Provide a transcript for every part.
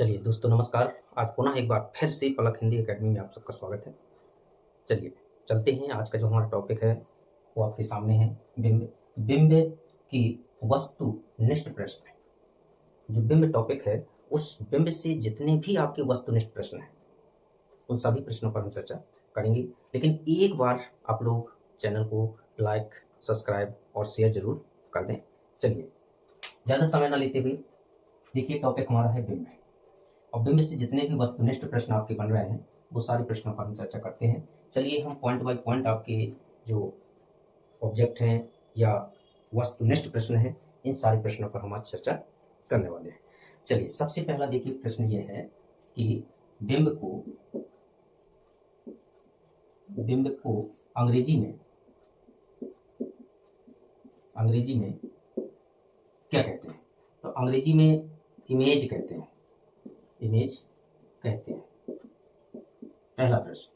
चलिए दोस्तों नमस्कार। आज पुनः एक बार फिर से पलक हिंदी एकेडमी में आप सबका स्वागत है। चलिए चलते हैं। आज का जो हमारा टॉपिक है वो आपके सामने है बिंब। बिंब की वस्तुनिष्ठ प्रश्न। जो बिंब टॉपिक है उस बिंब से जितने भी आपके वस्तुनिष्ठ प्रश्न हैं उन सभी प्रश्नों पर हम चर्चा करेंगे। लेकिन एक बार आप लोग चैनल को लाइक, सब्सक्राइब और शेयर जरूर कर दें। चलिए ज़्यादा समय न लेते हुए देखिए, टॉपिक हमारा है बिंब। और बिंब से जितने भी वस्तुनिष्ठ प्रश्न आपके बन रहे हैं वो सारे प्रश्नों पर हम चर्चा करते हैं। चलिए हम पॉइंट बाय पॉइंट आपके जो ऑब्जेक्ट हैं या वस्तुनिष्ठ प्रश्न हैं इन सारे प्रश्नों पर हम आज चर्चा करने वाले हैं। चलिए सबसे पहला देखिए, प्रश्न ये है कि बिंब को अंग्रेजी में क्या कहते हैं? तो अंग्रेजी में इमेज कहते हैं। इमेज कहते हैं। पहला प्रश्न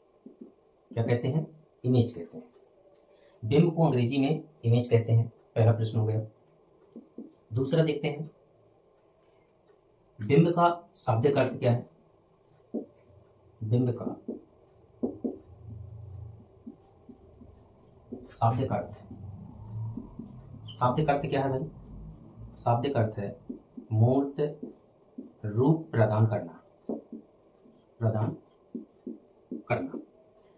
क्या कहते हैं? इमेज कहते हैं। बिंब को अंग्रेजी में इमेज कहते हैं। पहला प्रश्न हो गया। दूसरा देखते हैं, बिंब का शाब्दिक अर्थ क्या है? बिंब का शाब्दिक अर्थ, शाब्दिक अर्थ क्या है भाई? शाब्दिक अर्थ है मूर्त रूप प्रदान करना।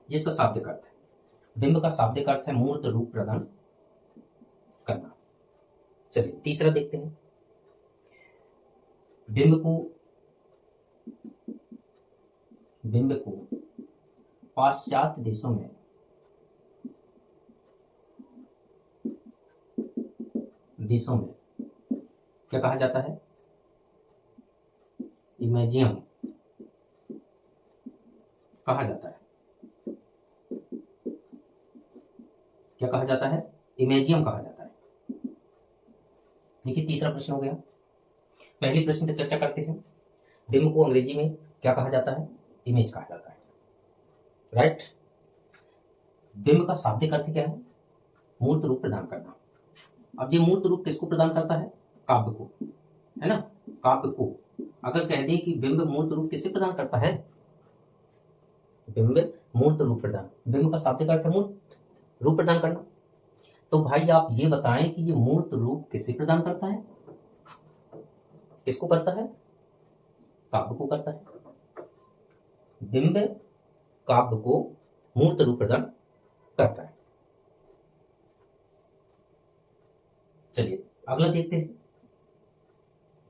जिसका शाब्दिक अर्थ है, बिंब का शाब्दिक अर्थ है मूर्त रूप प्रदान करना। चलिए तीसरा देखते हैं, बिंब को पाश्चात्य देशों में क्या कहा जाता है? इमेजियम कहा जाता है। क्या कहा जाता है? इमेजियम कहा जाता है। देखिए तीसरा प्रश्न हो गया। पहले प्रश्न पर चर्चा करते हैं। बिंब को अंग्रेजी में क्या कहा जाता है? इमेज कहा जाता है। राइट। बिंब का शाब्दिक अर्थ क्या है? मूर्त रूप प्रदान करना। अब ये मूर्त रूप किसको प्रदान करता है? काव्य को, है ना? काव्य को अगर कह दें कि बिंब मूर्त रूप किसे प्रदान करता है? बिंब मूर्त रूप प्रदान, बिंब का शाब्दिक अर्थ है मूर्त रूप प्रदान करना। तो भाई आप ये बताएं कि ये मूर्त रूप किसे प्रदान करता है? किसको करता है? काव्य को करता है। बिंब काव्य को मूर्त रूप प्रदान करता है। चलिए अगला देखते हैं,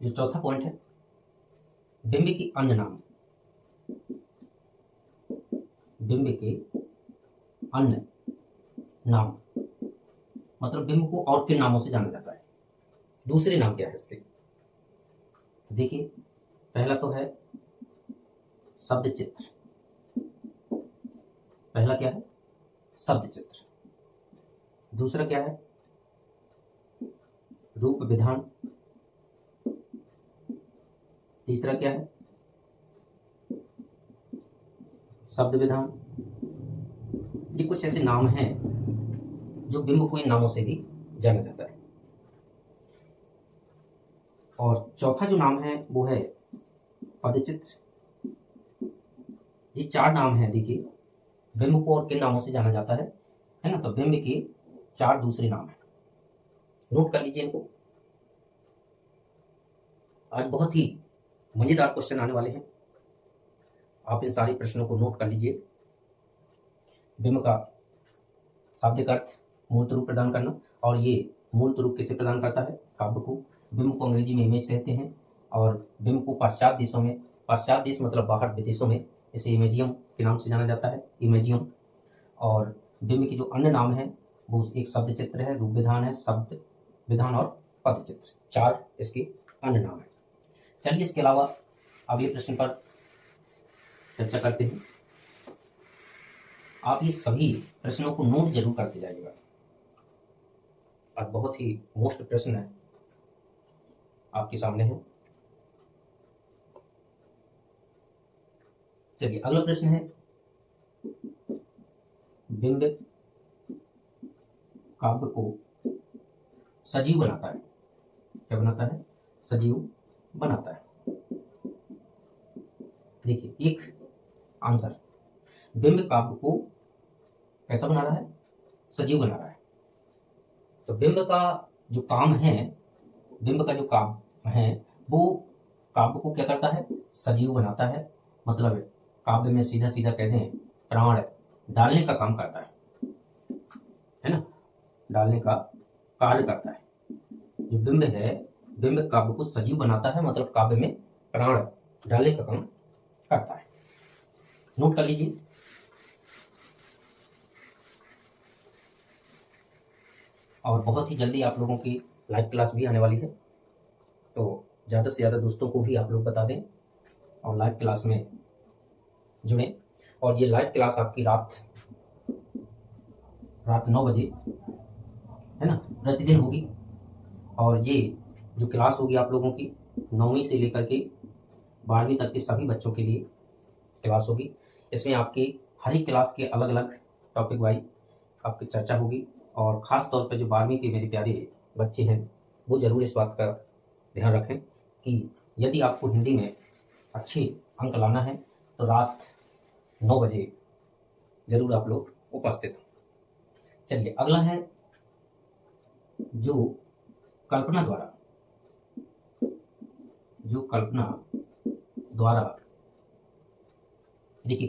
जो चौथा पॉइंट है, बिंब के अन्य नाम। बिंब के अन्य नाम मतलब बिंब को और किन नामों से जाना जाता है? दूसरे नाम क्या है इसके? देखिए पहला तो है शब्द चित्र। पहला क्या है? शब्द चित्र। दूसरा क्या है? रूप विधान। तीसरा क्या है? शब्द विधान। ये कुछ ऐसे नाम हैं जो बिंब को इन नामों से भी जाना जाता है। और चौथा जो नाम है वो है पदचित्र। ये चार नाम हैं। देखिए बिंब को और किन नामों से जाना जाता है ना? तो बिंब के चार दूसरे नाम हैं। नोट कर लीजिए इनको। आज बहुत ही मजेदार क्वेश्चन आने वाले हैं। आप इन सारे प्रश्नों को नोट कर लीजिए। बिंब का शाब्दिक अर्थ मूर्त रूप प्रदान करना, और ये मूर्त रूप किसे प्रदान करता है? काव्य को। बिंब को अंग्रेजी में इमेज कहते हैं, और बिंब को पाश्चात्य देशों में, पाश्चात्य देश मतलब बाहर विदेशों में, इसे इमेजियम के नाम से जाना जाता है। इमेजियम। और बिंब के जो अन्य नाम है वो एक शब्द चित्र है, रूप विधान है, शब्द विधान और पदचित्र, चार इसके अन्य नाम है। चलिए इसके अलावा अगले प्रश्न पर चर्चा करते हैं। आप ये सभी प्रश्नों को नोट जरूर करते जाइएगा। आज बहुत ही मोस्ट प्रश्न है आपके सामने है। चलिए अगला प्रश्न है, बिंब काव्य को सजीव बनाता है। क्या बनाता है? सजीव बनाता है। देखिए एक आंसर, बिंब काव्य को कैसा बना रहा है, सजीव बना रहा है। तो बिंब का जो काम है, बिंब का जो काम है वो काव्य को क्या करता है, सजीव बनाता है। मतलब काव्य में सीधा सीधा कह दें प्राण डालने का काम करता है ना, डालने का कार्य करता है। जो बिंब है, बिंब काव्य को सजीव बनाता है, मतलब काव्य में प्राण डालने का काम करता है। नोट कर लीजिए। और बहुत ही जल्दी आप लोगों की लाइव क्लास भी आने वाली है, तो ज़्यादा से ज़्यादा दोस्तों को भी आप लोग बता दें और लाइव क्लास में जुड़ें। और ये लाइव क्लास आपकी रात 9 बजे है ना, प्रतिदिन होगी। और ये जो क्लास होगी आप लोगों की 9वीं से लेकर के 12वीं तक के सभी बच्चों के लिए क्लास होगी। इसमें आपकी हर एक क्लास के अलग अलग टॉपिक वाइज आपकी चर्चा होगी। और ख़ास तौर पर जो 12वीं के मेरे प्यारे बच्चे हैं वो ज़रूर इस बात का ध्यान रखें कि यदि आपको हिंदी में अच्छे अंक लाना है तो रात 9 बजे ज़रूर आप लोग उपस्थित हों। चलिए अगला है जो कल्पना द्वारा देखिए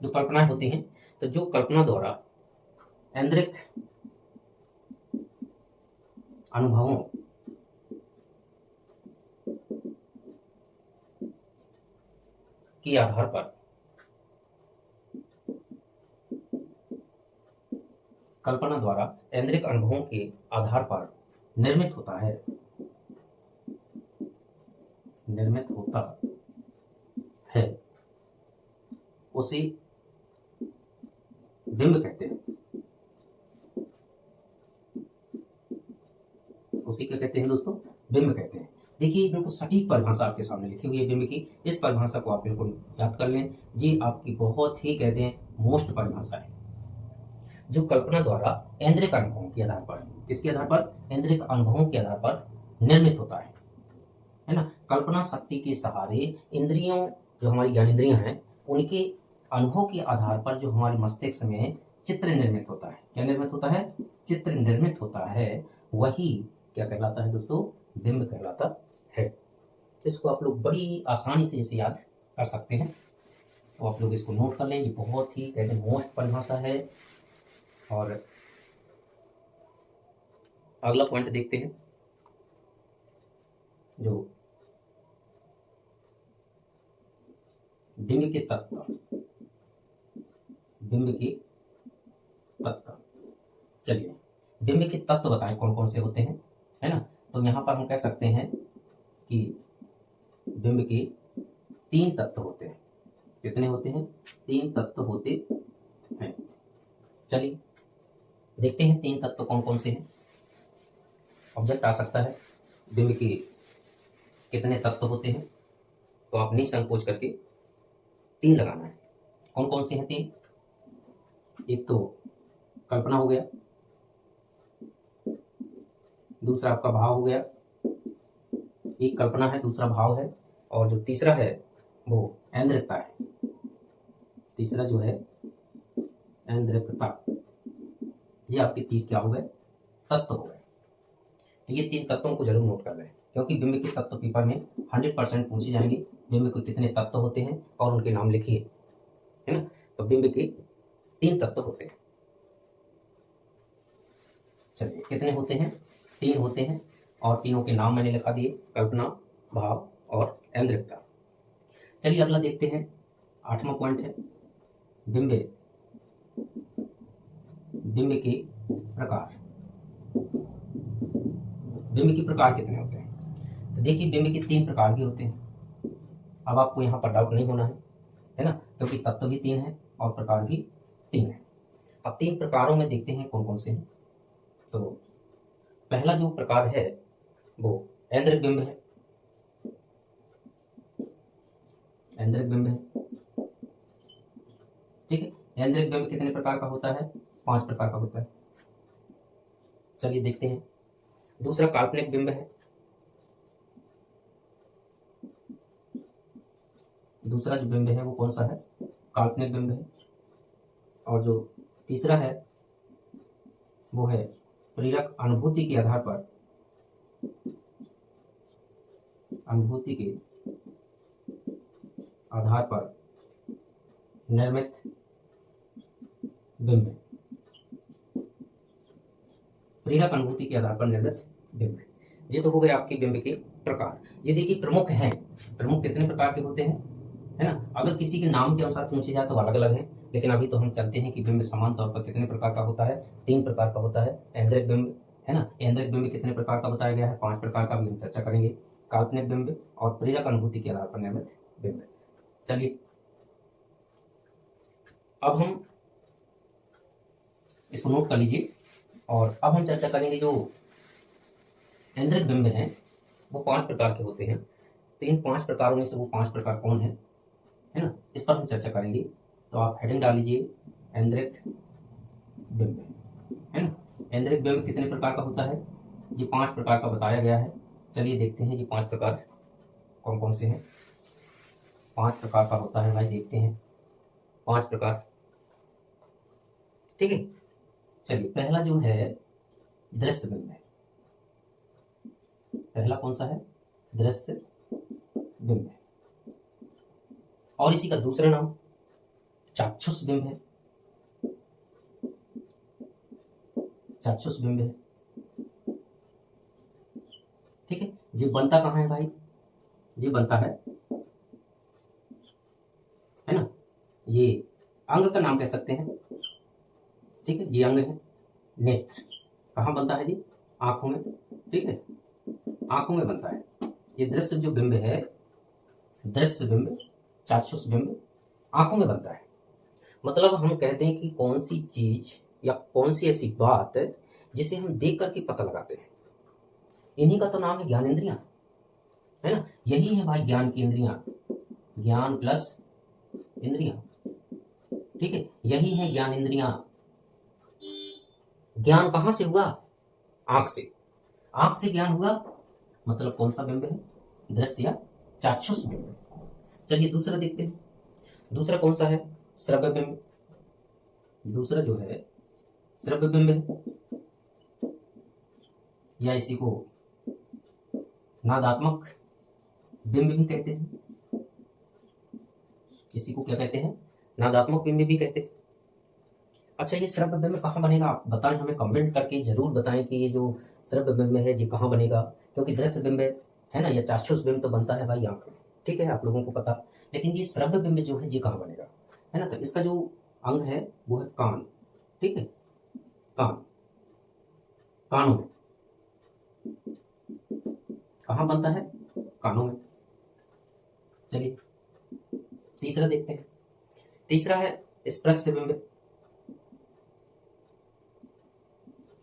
जो कल्पनाएं होती हैं, तो जो कल्पना द्वारा ऐन्द्रिक अनुभवों के आधार पर कल्पना द्वारा ऐन्द्रिक अनुभवों के आधार पर निर्मित होता है उसे बिंब कहते हैं। उसी क्या कहते हैं दोस्तों, बिंब कहते हैं। देखिए बिल्कुल सटीक परिभाषा आपके सामने लिखी हुई है बिंब की। इस परिभाषा को आप बिल्कुल याद कर लें, जी आपकी बहुत ही कहते हैं मोस्ट परिभाषा है। जो कल्पना द्वारा ऐन्द्रिक अनुभवों के आधार पर, किसके आधार पर, ऐन्द्रिक अनुभवों के आधार पर निर्मित होता है ना। कल्पना शक्ति के सहारे इंद्रियों, जो हमारी ज्ञानेंद्रियां हैं, उनके अनुभव के आधार पर जो हमारे मस्तिष्क में चित्र निर्मित होता है, क्या निर्मित होता है, चित्र निर्मित होता है, वही क्या कहलाता है दोस्तों, बिंब कहलाता है। इसको आप लोग बड़ी आसानी से इसे याद कर सकते हैं, तो आप लोग इसको नोट कर लें। ये बहुत ही कहते हैं मोस्ट परिभाषा है। और अगला पॉइंट देखते हैं, जो बिंब के तत्व। चलिए बिंब के तत्व बताएं कौन कौन से होते हैं, है ना। तो यहाँ पर हम कह सकते हैं कि बिंब के 3 तत्व होते हैं। कितने होते हैं, 3 तत्व होते हैं। चलिए देखते हैं 3 तत्व कौन कौन से हैं। ऑब्जेक्ट आ सकता है, बिंब के कितने तत्व होते हैं, तो आप निसंकोच करके 3 लगाना है। कौन कौन से हैं 3, एक तो कल्पना हो गया, दूसरा आपका भाव हो गया, एक कल्पना है दूसरा भाव है, और जो तीसरा है वो ऐन्द्रिकता है। तीसरा जो है ऐन्द्रिकता, ये आपके 3 क्या हो गए, तत्व हो गए। तो ये 3 तत्वों को जरूर नोट कर लें, क्योंकि बिंब के तत्व पेपर में 100% पूछे जाएंगे। बिंब के कितने तत्व होते हैं और उनके नाम लिखिए, है ना। तो बिंब के 3 तत्व होते हैं। चलिए कितने होते हैं, 3 होते हैं, और तीनों के नाम मैंने लिखा दिए, कल्पना, भाव और ऐन्द्रिकता। चलिए अगला देखते हैं, 8वां पॉइंट है बिंब के प्रकार। बिंब के प्रकार कितने होते हैं, तो देखिए बिंब के 3 प्रकार भी होते हैं। अब आपको यहाँ पर डाउट नहीं होना है ना, क्योंकि तत्व भी 3 है और प्रकार भी 3 है। अब 3 प्रकारों में देखते हैं कौन कौन से हैं। तो पहला जो प्रकार है वो ऐन्द्रिक बिंब है। ऐन्द्रिक बिंब है, ठीक है। ऐन्द्रिक बिंब कितने प्रकार का होता है, 5 प्रकार का होता है। चलिए देखते हैं। दूसरा काल्पनिक बिंब है। दूसरा जो बिंब है वो कौन सा है, काल्पनिक बिंब है। और जो तीसरा है वो है प्रेरक अनुभूति के आधार पर, अनुभूति के आधार पर निर्मित बिंब, प्रेरक अनुभूति के आधार पर निर्मित बिंब। ये तो हो गए आपके बिंब के प्रकार। ये देखिए प्रमुख हैं, प्रमुख कितने प्रकार के होते हैं, है ना। अगर किसी के नाम के अनुसार पूछे जाए तो अलग अलग है, लेकिन अभी तो हम चलते हैं कि बिंब समान तौर पर कितने प्रकार का होता है, 3 प्रकार का होता है। ऐन्द्रिक बिंब, है ना, ऐन्द्रिक बिंब कितने प्रकार का बताया गया है, 5 प्रकार का भी हम चर्चा करेंगे। काल्पनिक बिंब और प्रेरक अनुभूति के आधार पर निर्मित बिंब। चलिए अब हम इसको नोट कर लीजिए, और अब हम चर्चा करेंगे जो ऐन्द्रिक बिंब हैं वो 5 प्रकार के होते हैं। तो इन 5 प्रकारों में से वो 5 प्रकार कौन है ना, इस पर हम चर्चा करेंगे। तो आप हेडिंग डाल लीजिए ऐन्द्रिक बिंब, है ना। ऐन्द्रिक बिंब कितने प्रकार का होता है, ये 5 प्रकार का बताया गया है। चलिए देखते हैं ये 5 प्रकार कौन कौन से हैं। 5 प्रकार का होता है भाई, देखते हैं 5 प्रकार, ठीक है। चलिए पहला जो है दृश्य बिंब है। पहला कौन सा है, दृश्य बिंब है। और इसी का दूसरा नाम चाक्षुष बिंब है, चाक्षुष बिंब है, ठीक है। ये बनता कहाँ है भाई, ये बनता है ना, ये अंग का नाम कह सकते हैं, ठीक है। ये अंग है नेत्र, कहाँ बनता है जी, आंखों में, ठीक है, आंखों में बनता है। ये दृश्य जो बिंब है, दृश्य बिंब, चाक्षुष बिंब आंखों में बनता है। मतलब हम कहते हैं कि कौन सी चीज या कौन सी ऐसी बात जिसे हम देख करके पता लगाते हैं, इन्हीं का तो नाम है ज्ञान इंद्रियां, है ना। यही है भाई ज्ञान की इंद्रियां, ज्ञान प्लस इंद्रियां, ठीक है, यही है ज्ञान इंद्रियां। ज्ञान कहां से हुआ, आंख से, आंख से ज्ञान हुआ, मतलब कौन सा बिंब है, दृश्य या चाक्षुष बिंब। चलिए दूसरा देखते हैं, दूसरा कौन सा है, श्रव्य बिंब। दूसरा जो है श्रव्य बिंब है, या इसी को नादात्मक बिंब भी कहते हैं। इसी को क्या कहते हैं, नादात्मक बिंब भी कहते हैं। अच्छा ये श्रव्य बिंब कहाँ बनेगा, आप बताएं, हमें कमेंट करके जरूर बताएं कि ये जो श्रव्य बिंब है ये कहाँ बनेगा। क्योंकि दृश्य बिंब है ना, या चाक्षुष बिंब तो बनता है भाई आंख में, ठीक है, आप लोगों को पता। लेकिन ये श्रव्य बिंब जो है ये कहाँ बनेगा, है ना। तो इसका जो अंग है वो है कान, ठीक है, कान, कानों में, कहाँ बनता है, कानों में। चलिए तीसरा देखते हैं, तीसरा है स्पर्श बिंब।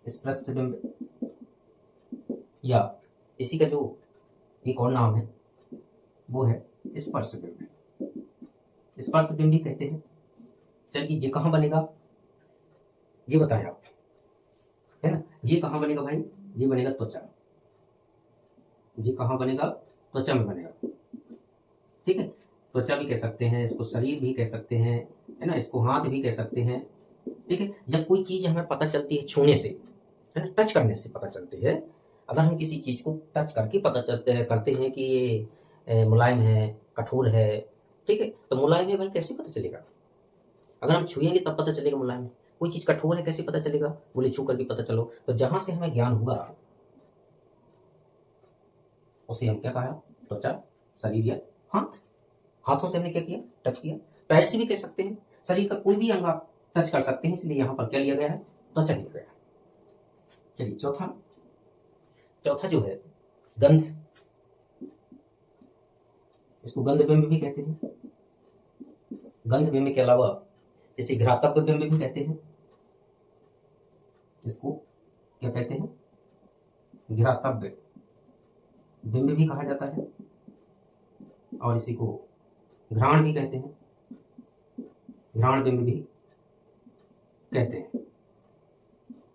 स्पर्श बिंब या इसी का जो एक और नाम है वो है स्पर्श बिंब, स्पर्श बिंब भी कहते हैं। चलिए ये कहाँ बनेगा, ये बताएं आप, है ना। ये कहाँ बनेगा भाई, ये बनेगा त्वचा, ये कहाँ बनेगा, त्वचा में बनेगा, ठीक है। त्वचा भी कह सकते हैं इसको, शरीर भी कह सकते हैं, है ना, इसको हाथ भी कह सकते हैं, ठीक है। जब कोई चीज हमें पता चलती है छूने से, है ना, टच करने से पता चलती है। अगर हम किसी चीज को टच करके पता चलते हैं करते हैं कि ये मुलायम है, कठोर है, ठीक है, तो मुलायम है भाई कैसे पता चलेगा, अगर हम छुएंगे तब पता चलेगा मुलायम है। कोई चीज कठोर है कैसे पता चलेगा, बोले छू करके पता चलो। तो जहां से हमें ज्ञान हुआ उसे हम क्या कहा, त्वचा, शरीर या हाथ। हाथों से हमने क्या किया, टच किया। पैर से भी कह सकते हैं, शरीर का कोई भी अंग आप टच कर सकते हैं, इसलिए यहां पर क्या लिया गया है, त्वचा लिया गया है। चलिए चौथा, चौथा जो है गंध, इसको गंध बिंब भी कहते हैं। गंध बिंब के अलावा इसे घ्रातव्य बिंब भी कहते हैं। इसको क्या कहते हैं, घ्रातव्य बिंब भी कहा जाता है, और इसी को घ्राण भी कहते हैं, घ्राण बिंब भी कहते हैं।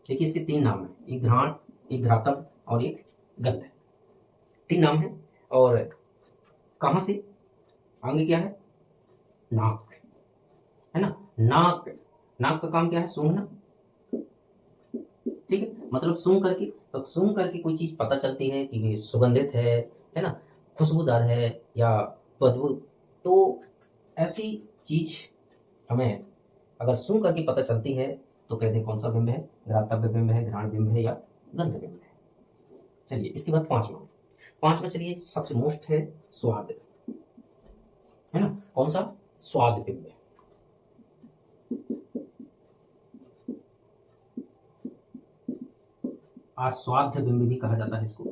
देखिए इसके 3 नाम हैं, एक घ्राण, एक घ्रातव्य और एक गंध, 3 नाम है। और कहाँ से, अंग क्या है, नाक, है ना। नाक, नाक का काम क्या है? सूंघना, ठीक है। मतलब सूंघ करके, तो सूंघ करके कोई चीज पता चलती है कि ये सुगंधित है ना, खुशबूदार है या बदबू। तो ऐसी चीज हमें अगर सूंघ करके पता चलती है तो कहते हैं कौन सा बिंब है? ग्रातव्य बिंब है, घ्राण बिंब है या गंध बिंब है। चलिए इसके बाद पांचवा, पांचवा चलिए सबसे मोस्ट है स्वाद, है ना। कौन सा? स्वाद बिंब है। आस्वाद्य बिंब भी कहा जाता है इसको।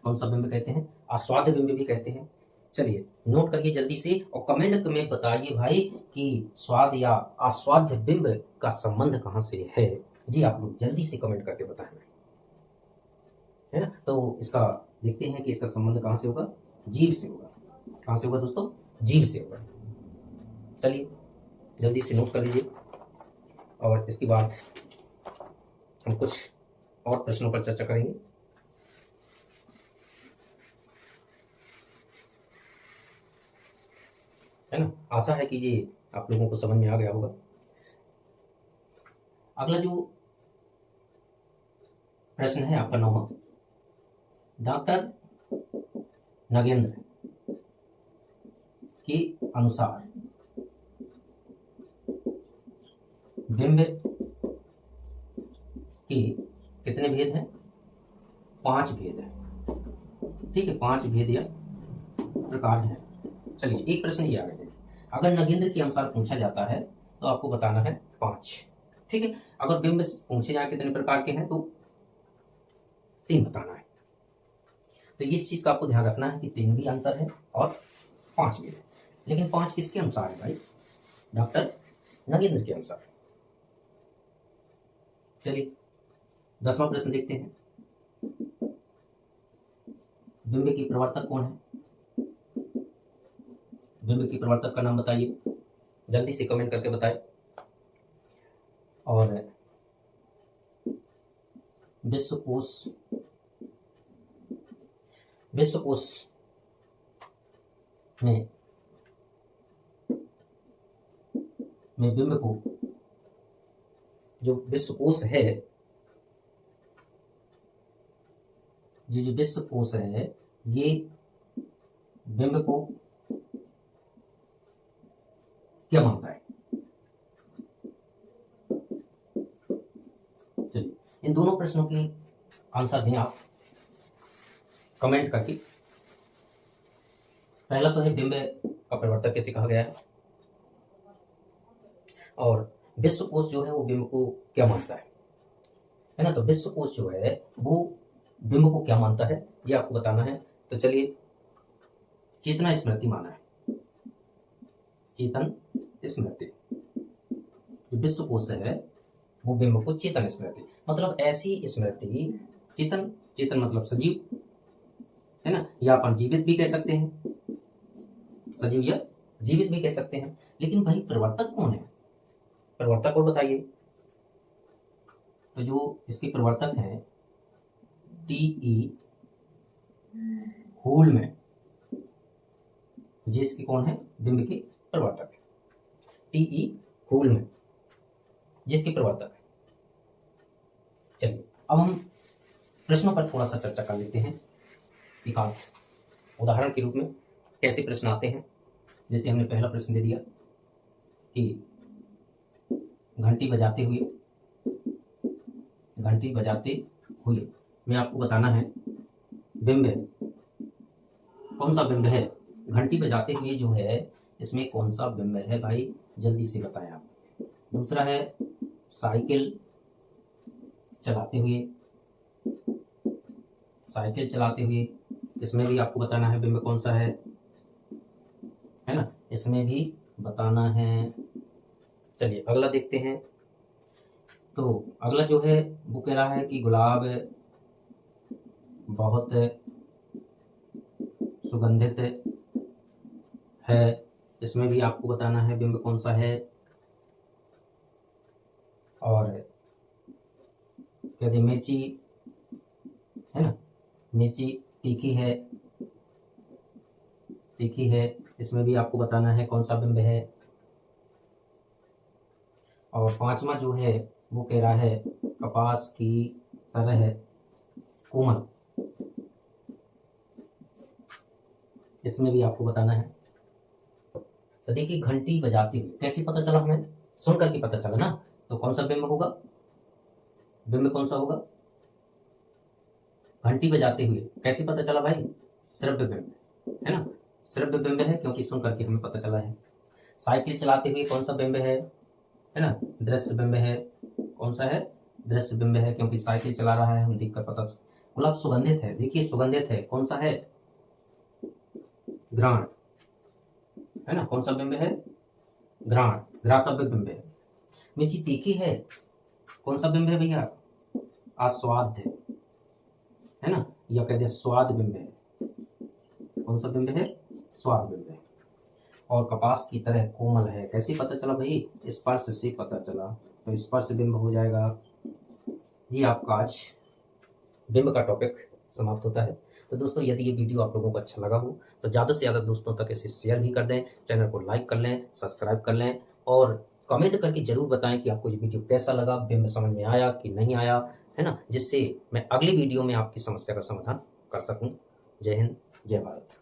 कौन सा बिंब कहते हैं? आस्वाद्य बिंब भी कहते हैं। चलिए नोट करिए जल्दी से और कमेंट में बताइए भाई कि स्वाद या आस्वाद्य बिंब का संबंध कहाँ से है। जी आप लोग जल्दी से कमेंट करके बताएं, है ना। तो इसका देखते हैं कि इसका संबंध कहाँ से होगा? जीभ से होगा। कहाँ से होगा दोस्तों? जीभ से होगा। चलिए जल्दी से नोट कर लीजिए और इसके बाद हम कुछ और प्रश्नों पर चर्चा करेंगे। है ना। आशा है कि ये आप लोगों को समझ में आ गया होगा। अगला जो प्रश्न है आपका 9वां, डॉक्टर नगेंद्र के अनुसार बिंब के कितने भेद हैं? 5 भेद हैं, ठीक है। 5 भेद या प्रकार हैं। चलिए एक प्रश्न ये आ गया, अगर नगेंद्र के अनुसार पूछा जाता है तो आपको बताना है 5, ठीक है। अगर बिंब पूछे जाए कितने प्रकार के हैं तो 3 बताना है। तो इस चीज का आपको ध्यान रखना है कि 3 भी आंसर है और 5 भी है। लेकिन 5 किसके अनुसार है भाई? डॉक्टर नगेंद्र के अनुसार। चलिए 10वां प्रश्न देखते हैं, बिंब की प्रवर्तक कौन है? बिंब की प्रवर्तक का नाम बताइए, जल्दी से कमेंट करके बताएं। और विश्वकोश, विश्वकोश में बिंब को, जो विश्वकोश है, ये जो विश्वकोश है ये बिंब को क्या मानता है? चलिए इन दोनों प्रश्नों के आंसर दें आप कमेंट करके। पहला तो है बिंब का प्रवर्तक कैसे कहा गया है, और विश्वकोश जो है वो बिंब को क्या मानता है ना। तो विश्वकोश जो है वो बिंब को क्या मानता है ये आपको बताना है। तो चलिए चेतना स्मृति माना है, चेतन स्मृति। जो विश्वकोश है वो बिंब को चेतन स्मृति, मतलब ऐसी स्मृति, चेतन, चेतन मतलब सजीव, है ना, या अपन जीवित भी कह सकते हैं, सजीव या जीवित भी कह सकते हैं। लेकिन भाई प्रवर्तक कौन है? प्रवर्तक और बताइए। तो जो इसके प्रवर्तक हैं टीई होल में, ये इसके कौन है? बिंब के प्रवर्तक। टीई होल में जिसके प्रवर्तक है। चलिए अब हम प्रश्नों पर थोड़ा सा चर्चा कर लेते हैं, एक आध उदाहरण के रूप में कैसे प्रश्न आते हैं। जैसे हमने पहला प्रश्न दे दिया कि घंटी बजाते हुए, घंटी बजाते हुए में आपको बताना है बिंब कौन सा बिंब है। घंटी बजाते हुए जो है इसमें कौन सा बिंब है भाई, जल्दी से बताएं आप। दूसरा है साइकिल चलाते हुए, साइकिल चलाते हुए, इसमें भी आपको बताना है बिंब कौन सा है ना, इसमें भी बताना है। चलिए अगला देखते हैं। तो अगला जो है वो कह रहा है कि गुलाब बहुत सुगंधित है, इसमें भी आपको बताना है बिंब कौन सा है। और कहते मिर्ची, है ना, मिर्ची तीखी है तीखी है, इसमें भी आपको बताना है कौन सा बिंब है। और पांचवा जो है वो कह रहा है कपास की तरह कोमल, इसमें भी आपको बताना है। तो देखिए घंटी बजाती हुई कैसी पता चला, हमें सुन करके पता चला ना। तो कौन सा बिंब होगा, बिंब कौन सा होगा, घंटी बजाते हुए कैसी पता चला भाई, श्रव्य बिंब है ना, श्रव्य बिंब है क्योंकि सुन करके हमें पता चला है। साइकिल चलाते हुए कौन सा बिंब है ना, दृश्य बिंब है। कौन सा है, दृश्य बिंब है क्योंकि साइकिल चला रहा है, हम देख कर पता। गुलाब सुगंधित है, देखिए सुगंधित है, कौन सा है, घ्राण है ना, कौन सा बिंब है, घ्राण, घ्रातव्य बिंब है। मिर्ची तीखी है, कौन सा बिंब है भैया, आस्वाद्य है ना, या कहते हैं स्वाद बिंब है। कौन सा बिंब है, स्वाद बिंब है। और कपास की तरह कोमल है, कैसे पता चला भाई, स्पर्श से पता चला, तो स्पर्श बिंब हो जाएगा। जी आपका आज बिंब का टॉपिक समाप्त होता है। तो दोस्तों यदि ये वीडियो आप लोगों को अच्छा लगा हो तो ज़्यादा से ज़्यादा दोस्तों तक इसे शेयर भी कर दें, चैनल को लाइक कर लें, सब्सक्राइब कर लें और कमेंट करके ज़रूर बताएं कि आपको ये वीडियो कैसा लगा, बिंब समझ में आया कि नहीं आया, है ना, जिससे मैं अगली वीडियो में आपकी समस्या का समाधान कर सकूं। जय हिंद, जय भारत।